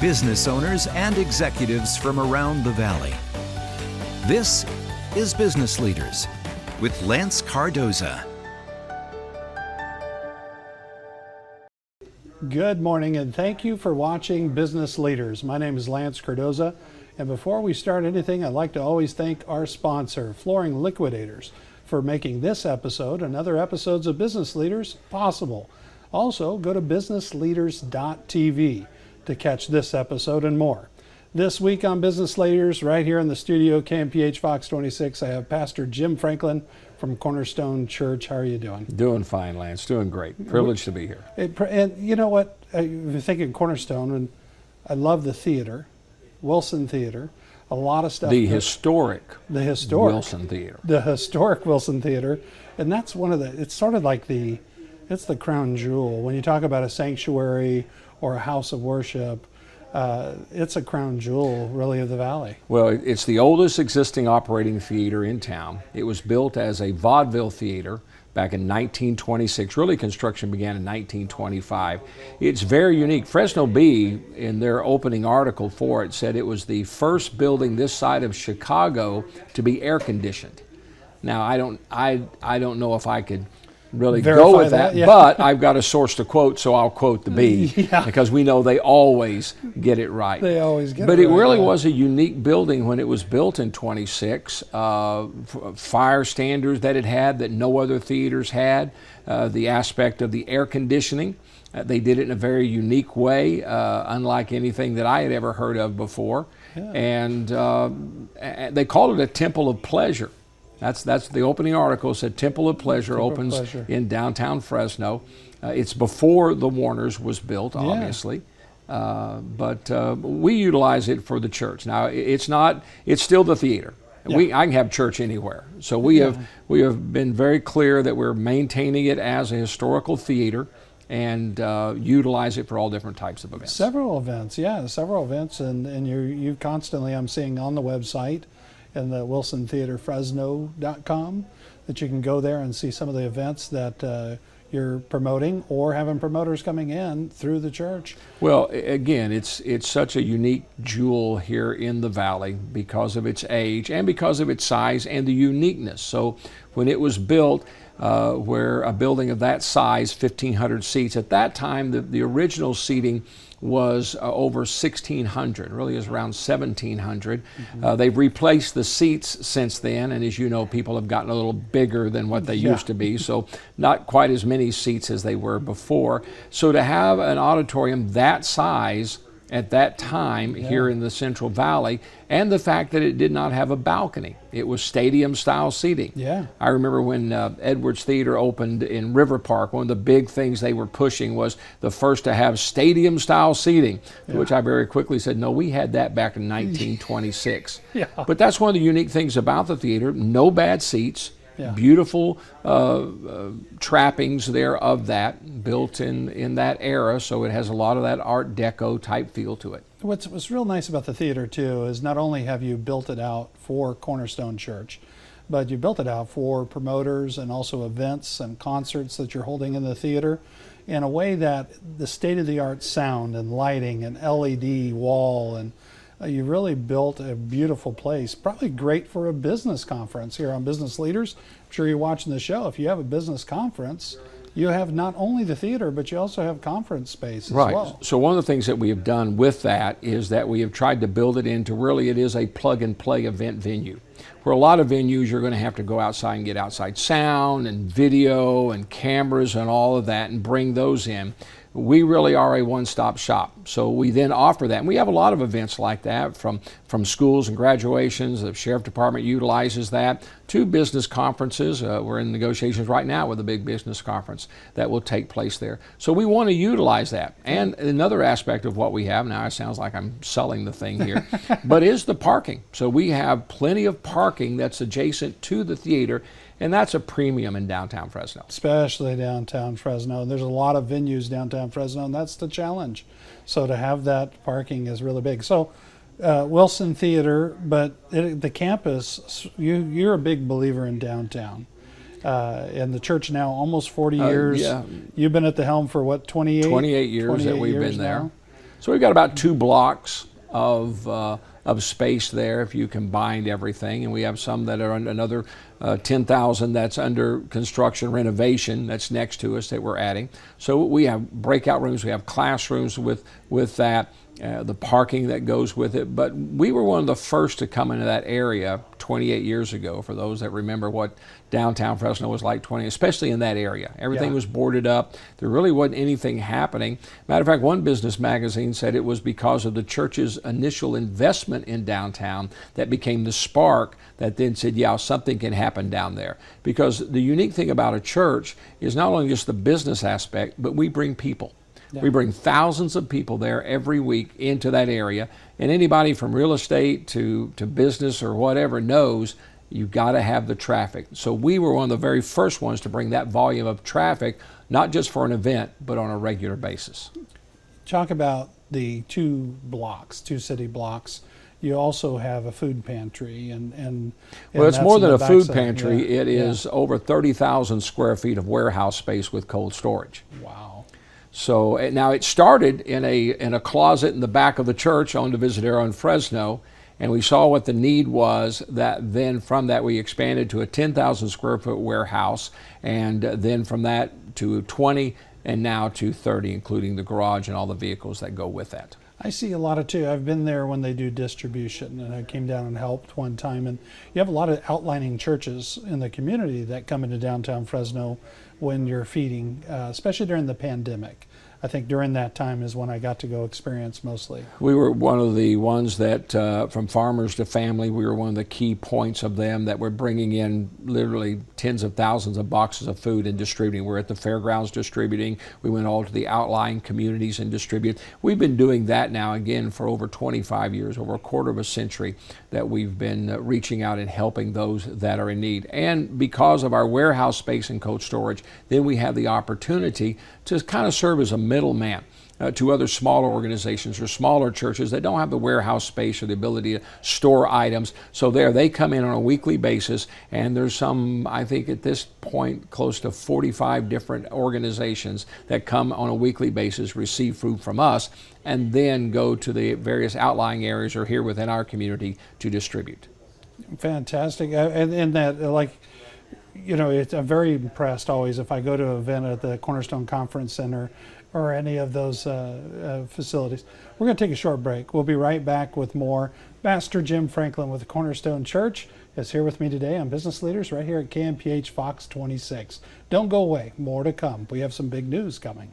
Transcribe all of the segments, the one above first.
business owners and executives from around the Valley. This is Business Leaders with Lance Cardoza. Good morning, and thank you for watching Business Leaders. My name is Lance Cardoza, and before we start anything, I'd like to always thank our sponsor, Flooring Liquidators, for making this episode and other episodes of Business Leaders possible. Also, go to businessleaders.tv to catch this episode and more. This week on Business Leaders, right here in the studio, KMPH Fox 26, I have Pastor Jim Franklin from Cornerstone Church. How are you doing? Doing fine, Lance. Doing great. Privileged to be here. And you know what? You're thinking Cornerstone, and I love the theater, Wilson Theater. A lot of stuff. The historic Wilson Theater. The historic Wilson Theater, and that's one of the. It's sort of like it's the crown jewel when you talk about a sanctuary or a house of worship. It's a crown jewel, really, of the Valley. Well, it's the oldest existing operating theater in town. It was built as a vaudeville theater back in 1926. Really, construction began in 1925. It's very unique. Fresno Bee, in their opening article for it, said it was the first building this side of Chicago to be air conditioned. Now, I don't know if I could really verify go with that, yeah. But I've got a source to quote, so I'll quote the Bee, because we know they always get it right. They always get but it right. But it really was a unique building when it was built in 26. Fire standards that it had that no other theaters had, the aspect of the air conditioning. They did it in a very unique way, unlike anything that I had ever heard of before. Yeah. And they called it a temple of pleasure. That's the opening article said Temple of Pleasure opens in downtown Fresno. It's before the Warners was built, obviously, but we utilize it for the church. Now it's still the theater. Yeah. I can have church anywhere. So we have been very clear that we're maintaining it as a historical theater and utilize it for all different types of events. Several events, and you constantly, I'm seeing on the website, and the WilsonTheaterFresno.com, that you can go there and see some of the events that you're promoting or having promoters coming in through the church. Well, again, it's such a unique jewel here in the Valley because of its age and because of its size and the uniqueness. So when it was built, where a building of that size, 1,500 seats, at that time the original seating was over 1,600, really is around 1,700. Mm-hmm. They've replaced the seats since then, and as you know, people have gotten a little bigger than what they used to be, so not quite as many seats as they were before. So to have an auditorium that size at that time here in the Central Valley, and the fact that it did not have a balcony. It was stadium-style seating. Yeah. I remember when Edwards Theater opened in River Park, one of the big things they were pushing was the first to have stadium-style seating, which I very quickly said, no, we had that back in 1926. But that's one of the unique things about the theater, no bad seats. Beautiful trappings there of that, built in that era, so it has a lot of that Art Deco type feel to it. What's real nice about the theater too is not only have you built it out for Cornerstone Church, but you built it out for promoters and also events and concerts that you're holding in the theater in a way that the state-of-the-art sound and lighting and LED wall, and you really built a beautiful place, probably great for a business conference here on Business Leaders. I'm sure you're watching the show. If you have a business conference, you have not only the theater, but you also have conference space as well. So one of the things that we have done with that is that we have tried to build it into really it is a plug-and-play event venue. Where a lot of venues you're going to have to go outside and get outside sound and video and cameras and all of that and bring those in. We really are a one-stop shop. So we then offer that. And we have a lot of events like that from schools and graduations. The Sheriff Department utilizes that to business conferences. We're in negotiations right now with a big business conference that will take place there. So we want to utilize that. And another aspect of what we have, now it sounds like I'm selling the thing here, but is the parking. So we have plenty of parking that's adjacent to the theater, and that's a premium in downtown Fresno. Especially downtown Fresno. There's a lot of venues downtown Fresno, and that's the challenge. So to have that parking is really big. So Wilson Theater, but the campus, you're a big believer in downtown. And the church now almost 40 years. Yeah. You've been at the helm for what, 28? 28 years that we've been there. Now? So we've got about 2 blocks of space there if you combined everything, and we have some that are another 10,000 that's under construction renovation that's next to us that we're adding. So we have breakout rooms, we have classrooms with that, the parking that goes with it. But we were one of the first to come into that area 28 years ago, for those that remember what downtown Fresno was like, especially in that area. Everything was boarded up. There really wasn't anything happening. Matter of fact, one business magazine said it was because of the church's initial investment in downtown that became the spark that then said, yeah, something can happen down there. Because the unique thing about a church is not only just the business aspect, but we bring people. Yeah. We bring thousands of people there every week into that area, and anybody from real estate to business or whatever knows you've got to have the traffic. So we were one of the very first ones to bring that volume of traffic, not just for an event, but on a regular basis. Talk about the 2 city blocks. You also have a food pantry, and well, it's more than a food pantry. It is over 30,000 square feet of warehouse space with cold storage. Wow. So now it started in a closet in the back of the church on Divisadero in Fresno, and we saw what the need was. That then from that we expanded to a 10,000 square foot warehouse, and then from that to 20, and now to 30, including the garage and all the vehicles that go with that. I see a lot of too. I've been there when they do distribution, and I came down and helped one time. And you have a lot of outlining churches in the community that come into downtown Fresno when you're feeding, especially during the pandemic. I think during that time is when I got to go experience mostly. We were one of the ones that, from farmers to family, we were one of the key points of them that were bringing in literally tens of thousands of boxes of food and distributing. We're at the fairgrounds distributing. We went all to the outlying communities and distribute. We've been doing that now again for over 25 years, over a quarter of a century, that we've been reaching out and helping those that are in need. And because of our warehouse space and cold storage, then we have the opportunity to kind of serve as a middleman to other smaller organizations or smaller churches that don't have the warehouse space or the ability to store items. So they come in on a weekly basis, and there's some, I think at this point, close to 45 different organizations that come on a weekly basis, receive food from us, and then go to the various outlying areas or here within our community to distribute. Fantastic. And that, like, you know, I'm very impressed always if I go to an event at the Cornerstone Conference Center or any of those facilities. We're going to take a short break. We'll be right back with more. Pastor Jim Franklin with the Cornerstone Church is here with me today on Business Leaders right here at KMPH Fox 26. Don't go away. More to come. We have some big news coming.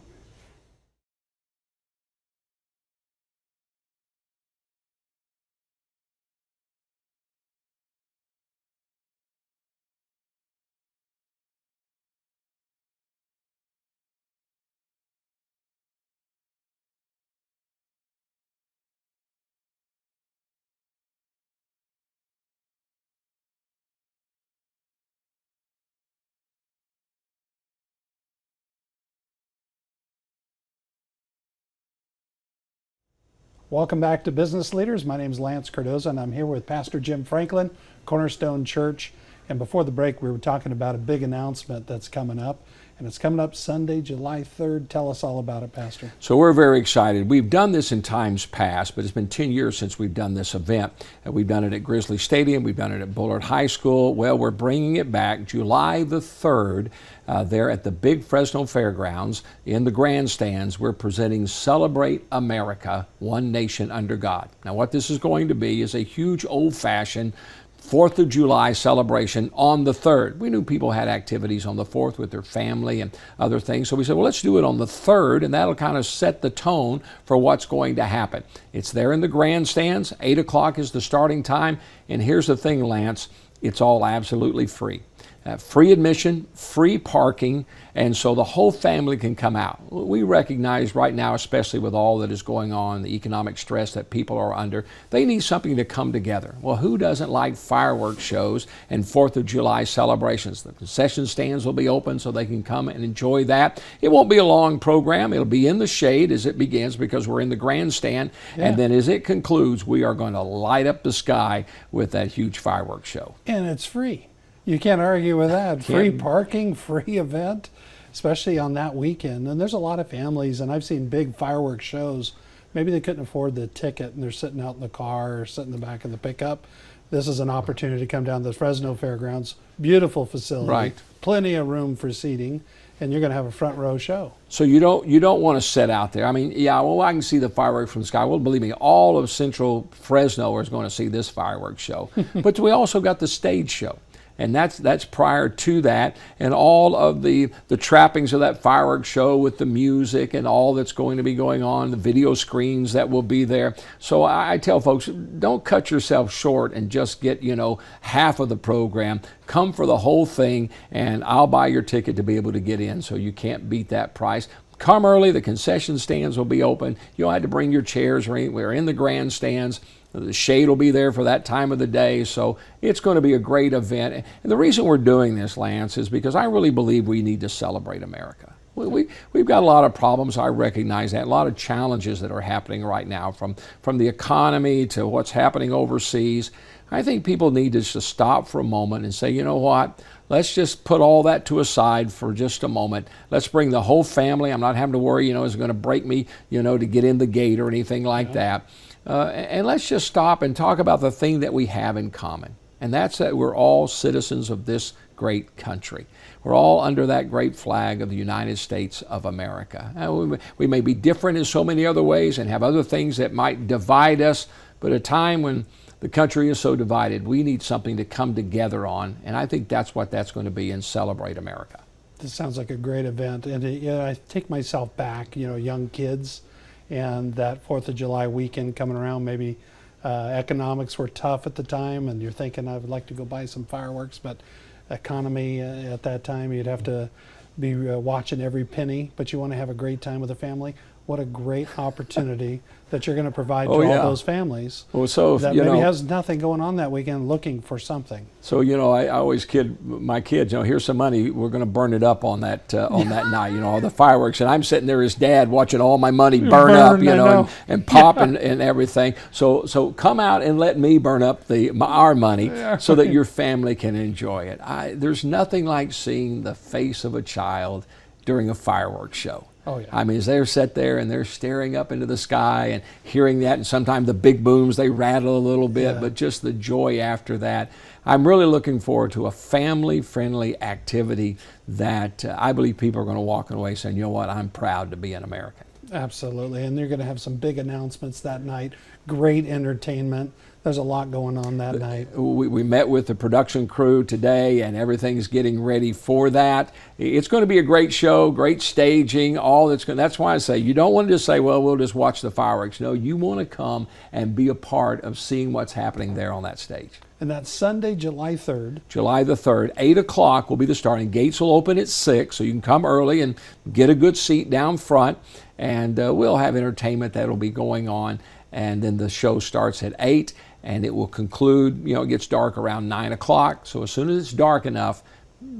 Welcome back to Business Leaders. My name is Lance Cardoza, and I'm here with Pastor Jim Franklin, Cornerstone Church. And before the break, we were talking about a big announcement that's coming up, and it's coming up Sunday, July 3rd. Tell us all about it, Pastor. So we're very excited. We've done this in times past, but it's been 10 years since we've done this event. We've done it at Grizzly Stadium. We've done it at Bullard High School. Well, we're bringing it back July the 3rd. There at the big Fresno Fairgrounds in the grandstands. We're presenting Celebrate America, One Nation Under God. Now what this is going to be is a huge old-fashioned 4th of July celebration on the 3rd. We knew people had activities on the 4th with their family and other things, so we said, well, let's do it on the 3rd, and that'll kind of set the tone for what's going to happen. It's there in the grandstands. 8 o'clock is the starting time, and here's the thing, Lance, it's all absolutely free. Free admission, free parking, and so the whole family can come out. We recognize right now, especially with all that is going on, the economic stress that people are under, they need something to come together. Well, who doesn't like fireworks shows and 4th of July celebrations? The concession stands will be open so they can come and enjoy that. It won't be a long program. It'll be in the shade as it begins because we're in the grandstand, and then as it concludes, we are going to light up the sky with that huge fireworks show. And it's free. You can't argue with that. Free parking, free event, especially on that weekend. And there's a lot of families, and I've seen big fireworks shows, maybe they couldn't afford the ticket and they're sitting out in the car or sitting in the back of the pickup. This is an opportunity to come down to the Fresno Fairgrounds. Beautiful facility, Right. plenty of room for seating, and you're going to have a front row show. So you don't want to sit out there. I mean, yeah, well, I can see the fireworks from the sky. Well, believe me, all of Central Fresno is going to see this fireworks show. But we also got the stage show. And that's prior to that, and all of the trappings of that fireworks show with the music and all that's going to be going on, the video screens that will be there. So I tell folks, don't cut yourself short and just get, half of the program. Come for the whole thing, and I'll buy your ticket to be able to get in, so you can't beat that price. Come early, the concession stands will be open. You don't have to bring your chairs or anything. We're in the grandstands. The shade will be there for that time of the day, so it's going to be a great event. And the reason we're doing this, Lance, is because I really believe we need to celebrate America. We've got a lot of problems, I recognize that, a lot of challenges that are happening right now, from the economy to what's happening overseas. I think people need to just stop for a moment and say, you know what, let's just put all that to a side for just a moment. Let's bring the whole family. I'm not having to worry, is it going to break me, to get in the gate or anything like that. And let's just stop and talk about the thing that we have in common. And that's that we're all citizens of this great country. We're all under that great flag of the United States of America. We may be different in so many other ways and have other things that might divide us, but at a time when the country is so divided, we need something to come together on. And I think that's what that's going to be in Celebrate America. This sounds like a great event. And I take myself back, young kids, and that 4th of July weekend coming around, maybe economics were tough at the time, and you're thinking, I would like to go buy some fireworks, but economy at that time, you'd have to be watching every penny, but you want to have a great time with the family. What a great opportunity that you're going to provide to all those families that maybe has nothing going on that weekend looking for something. So, I always kid my kids, here's some money, we're going to burn it up on that night, all the fireworks. And I'm sitting there as dad watching all my money burn up, and pop and everything. So come out and let me burn up our money so that your family can enjoy it. There's nothing like seeing the face of a child during a fireworks show. Oh, yeah. I mean, as they're set there and they're staring up into the sky and hearing that, and sometimes the big booms, they rattle a little bit, but just the joy after that. I'm really looking forward to a family-friendly activity that I believe people are going to walk away saying, you know what, I'm proud to be an American. Absolutely, and they're going to have some big announcements that night, great entertainment. There's a lot going on that night. We met with the production crew today, and everything's getting ready for that. It's going to be a great show, great staging, all that's going. That's why I say you don't want to just say, well, we'll just watch the fireworks. No, you want to come and be a part of seeing what's happening there on that stage. And that's Sunday, July 3rd. July the 3rd, 8 o'clock will be the starting. Gates will open at 6, so you can come early and get a good seat down front. And we'll have entertainment that will be going on. And then the show starts at 8, and it will conclude, it gets dark around 9 o'clock. So as soon as it's dark enough,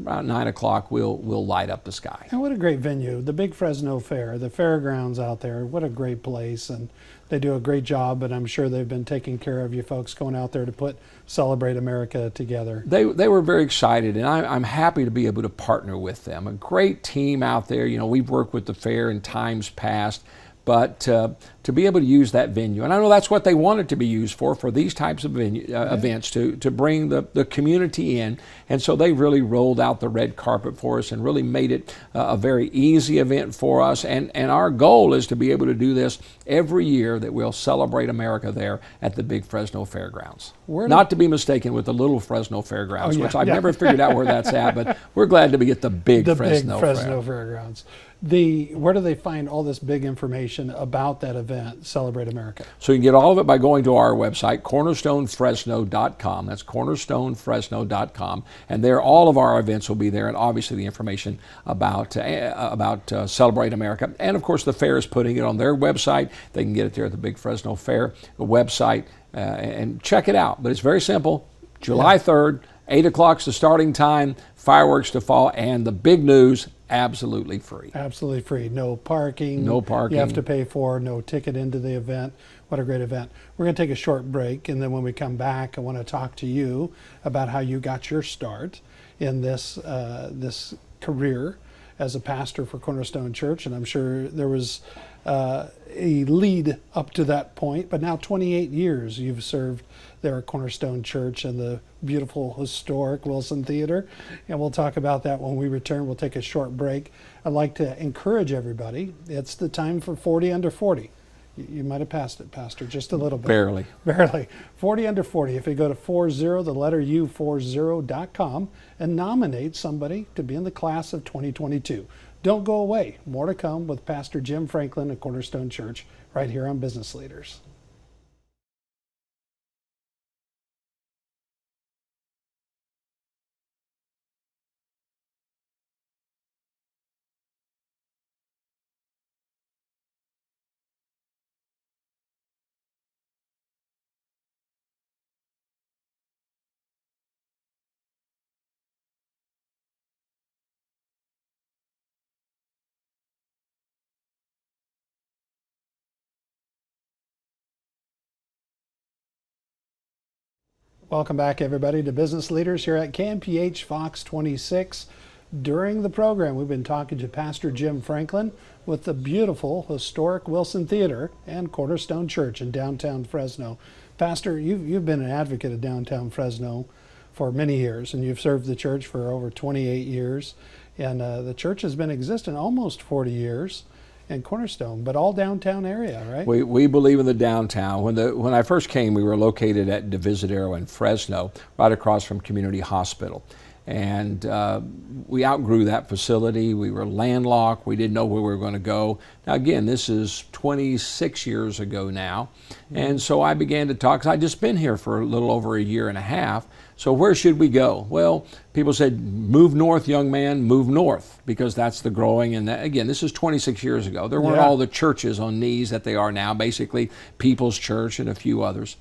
around 9 o'clock, we'll light up the sky. And what a great venue. The Big Fresno Fair, the fairgrounds out there, what a great place. And they do a great job, but I'm sure they've been taking care of you folks going out there to put Celebrate America together. They were very excited, and I'm happy to be able to partner with them. A great team out there. We've worked with the fair in times past, but to be able to use that venue, and I know that's what they want it to be used for these types of events, to bring the community in. And so they really rolled out the red carpet for us and really made it a very easy event for us. And our goal is to be able to do this every year, that we'll celebrate America there at the Big Fresno Fairgrounds. Not to be mistaken with the Little Fresno Fairgrounds, which I've never figured out where that's at, but we're glad to be at the Big Fresno Fairgrounds. Where do they find all this big information about that event, Celebrate America? So you can get all of it by going to our website, cornerstonefresno.com. That's cornerstonefresno.com. And there, all of our events will be there, and obviously the information about Celebrate America. And of course, the fair is putting it on their website. They can get it there at the Big Fresno Fair website and check it out. But it's very simple. July 3rd, 8 o'clock's the starting time, fireworks to fall, and the big news, absolutely free. Absolutely free. No parking. No parking. You have to pay for, no ticket into the event. What a great event. We're going to take a short break, and then when we come back, I want to talk to you about how you got your start in this career. as a pastor for Cornerstone Church, and I'm sure there was a lead up to that point, but now 28 years you've served there at Cornerstone Church in the beautiful, historic Wilson Theater, and we'll talk about that when we return. We'll take a short break. I'd like to encourage everybody, it's the time for 40 Under 40. You might have passed it, Pastor, just a little bit. Barely. 40 Under 40. If you go to 40, the letter U, 40.com, and nominate somebody to be in the class of 2022. Don't go away. More to come with Pastor Jim Franklin at Cornerstone Church right here on Business Leaders. Welcome back, everybody, to Business Leaders here at KMPH Fox 26. During the program, we've been talking to Pastor Jim Franklin with the beautiful, historic Wilson Theater and Cornerstone Church in downtown Fresno. Pastor, you've been an advocate of downtown Fresno for many years, and you've served the church for over 28 years. And the church has been existing almost 40 years. And Cornerstone, but all downtown area, right? We believe in the downtown. When I first came, we were located at Divisadero in Fresno, right across from Community Hospital. And we outgrew that facility. We were landlocked. We didn't know where we were going to go. Now, again, this is 26 years ago now. And so I began to talk, because I'd just been here for a little over a year and a half. So where should we go? Well, people said, move north, young man, move north, because that's the growing. And that, again, this is 26 years ago. There weren't all the churches on knees that they are now, basically People's Church and a few others.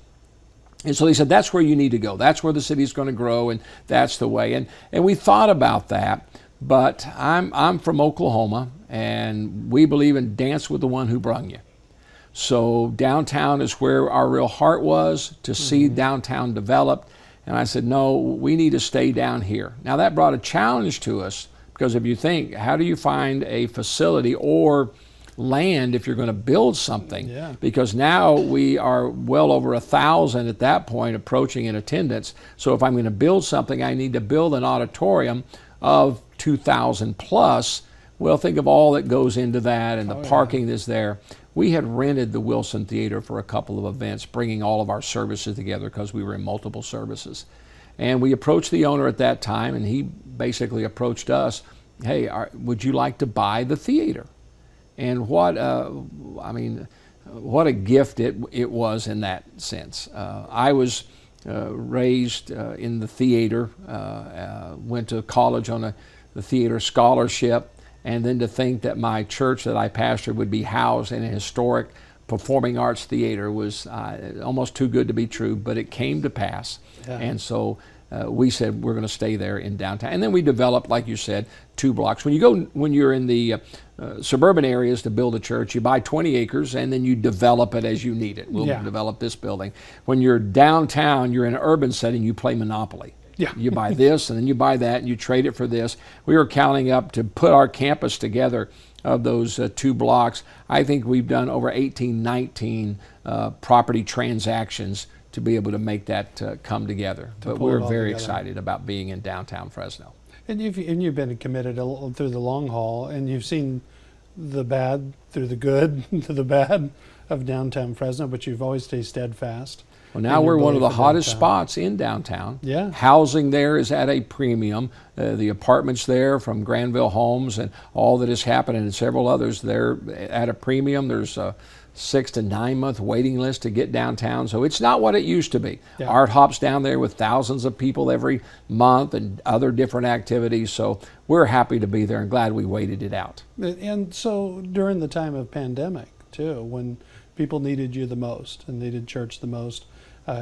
And so they said, that's where you need to go. That's where the city's going to grow, and that's the way. And we thought about that, but I'm from Oklahoma, and we believe in dance with the one who brung you. So downtown is where our real heart was, to see downtown developed. And I said, no, we need to stay down here. Now that brought a challenge to us, because if you think, how do you find a facility or land if you're going to build something? Because now we are well over 1,000 at that point approaching in attendance. So if I'm going to build something, I need to build an auditorium of 2,000 plus. Well, think of all that goes into that, and the parking that's there. We had rented the Wilson Theater for a couple of events, bringing all of our services together, because we were in multiple services. And we approached the owner at that time, and he basically approached us, hey, would you like to buy the theater? And what a gift it was in that sense. I was raised in the theater, went to college on the theater scholarship, and then to think that my church that I pastored would be housed in a historic performing arts theater was almost too good to be true, but it came to pass. And so we said we're going to stay there in downtown. And then we developed, like you said, 2 blocks. When you're in the suburban areas to build a church, you buy 20 acres and then you develop it as you need it. We'll develop this building. When you're downtown, you're in an urban setting, you play Monopoly. You buy this and then you buy that and you trade it for this. We were counting up to put our campus together of those 2 blocks. I think we've done over 18, 19 property transactions to be able to make that come together. But we're very excited about being in downtown Fresno. And you've been committed through the long haul, and you've seen the bad through the good to the bad of downtown Fresno, but you've always stayed steadfast. Well, now we're one of the hottest spots in downtown. Housing there is at a premium. The apartments there from Granville Homes and all that has happened, and several others, they're at a premium. There's a 6 to 9 month waiting list to get downtown. So it's not what it used to be. Art Hop's down there with thousands of people every month and other different activities. So we're happy to be there and glad we waited it out. And so during the time of pandemic too, when people needed you the most and needed church the most,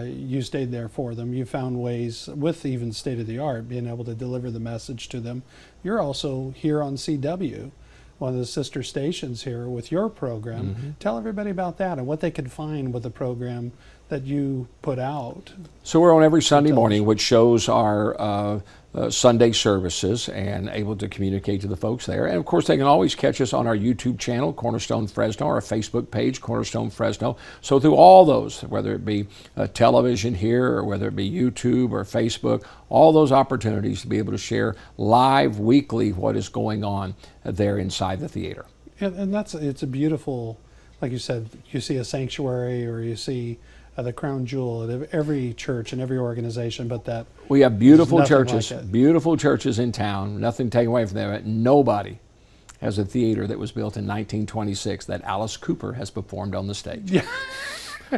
you stayed there for them. You found ways, with even state of the art, being able to deliver the message to them. You're also here on CW, one of the sister stations here, with your program. Tell everybody about that and what they could find with the program that you put out. So we're on every Sunday morning, which shows our Sunday services and able to communicate to the folks there. And of course, they can always catch us on our YouTube channel, Cornerstone Fresno, our Facebook page, Cornerstone Fresno. So through all those, whether it be television here or whether it be YouTube or Facebook, all those opportunities to be able to share live weekly what is going on there inside the theater. And it's a beautiful, like you said, you see a sanctuary or you see the crown jewel of every church and every organization, but that we have beautiful nothing churches, like it. beautiful churches in town. Nothing taken away from them. Nobody has a theater that was built in 1926 that Alice Cooper has performed on the stage. Yeah.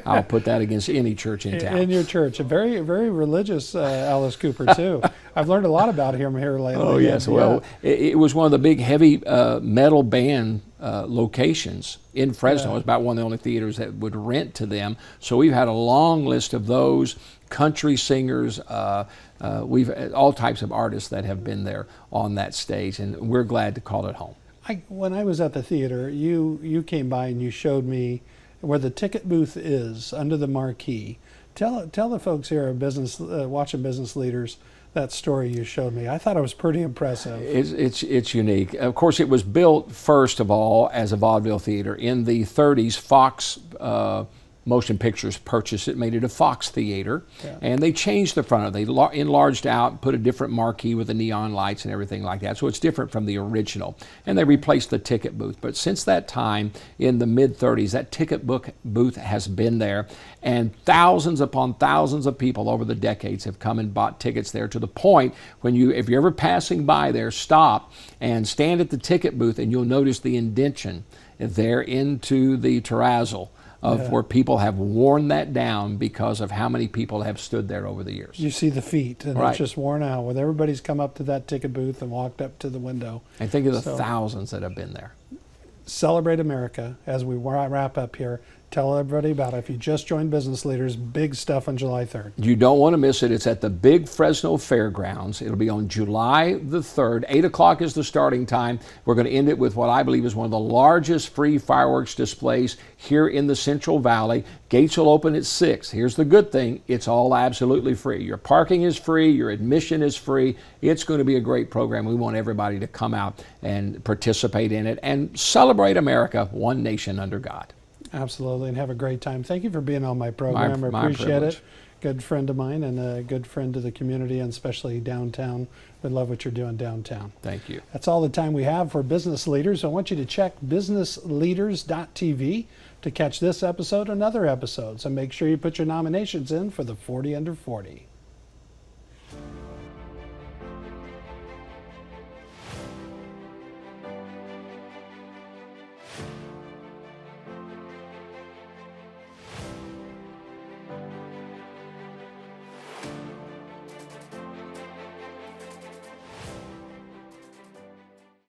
I'll put that against any church in town. In your church, a very, very religious Alice Cooper too. I've learned a lot about him here lately. Oh yes, well, it was one of the big heavy metal band locations in Fresno. It was about one of the only theaters that would rent to them. So we've had a long list of those country singers. We've all types of artists that have been there on that stage, and we're glad to call it home. When I was at the theater, you came by and you showed me where the ticket booth is under the marquee. Tell the folks here at watching Business Leaders that story you showed me. I thought it was pretty impressive. It's unique. Of course, it was built first of all as a vaudeville theater. In the 30s, Fox Motion Pictures purchased it, made it a Fox Theater, and they changed the front of it. They enlarged out, put a different marquee with the neon lights and everything like that. So it's different from the original. And they replaced the ticket booth. But since that time, in the mid-30s, that ticket booth has been there, and thousands upon thousands of people over the decades have come and bought tickets there, to the point when if you're ever passing by there, stop and stand at the ticket booth, and you'll notice the indention there into the terrazzo of where people have worn that down because of how many people have stood there over the years. You see the feet, and it's just worn out. When everybody's come up to that ticket booth and walked up to the window. And think of the thousands that have been there. Celebrate America as we wrap up here. Tell everybody about it. If you just joined Business Leaders, big stuff on July 3rd. You don't want to miss it. It's at the Big Fresno Fairgrounds. It'll be on July the 3rd. 8 o'clock is the starting time. We're going to end it with what I believe is one of the largest free fireworks displays here in the Central Valley. Gates will open at 6. Here's the good thing. It's all absolutely free. Your parking is free. Your admission is free. It's going to be a great program. We want everybody to come out and participate in it and celebrate America, one nation under God. Absolutely, and have a great time. Thank you for being on my program. I appreciate it. Good friend of mine and a good friend to the community, and especially downtown. We love what you're doing downtown. Thank you. That's all the time we have for Business Leaders. I want you to check businessleaders.tv to catch this episode and other episodes. So make sure you put your nominations in for the 40 Under 40.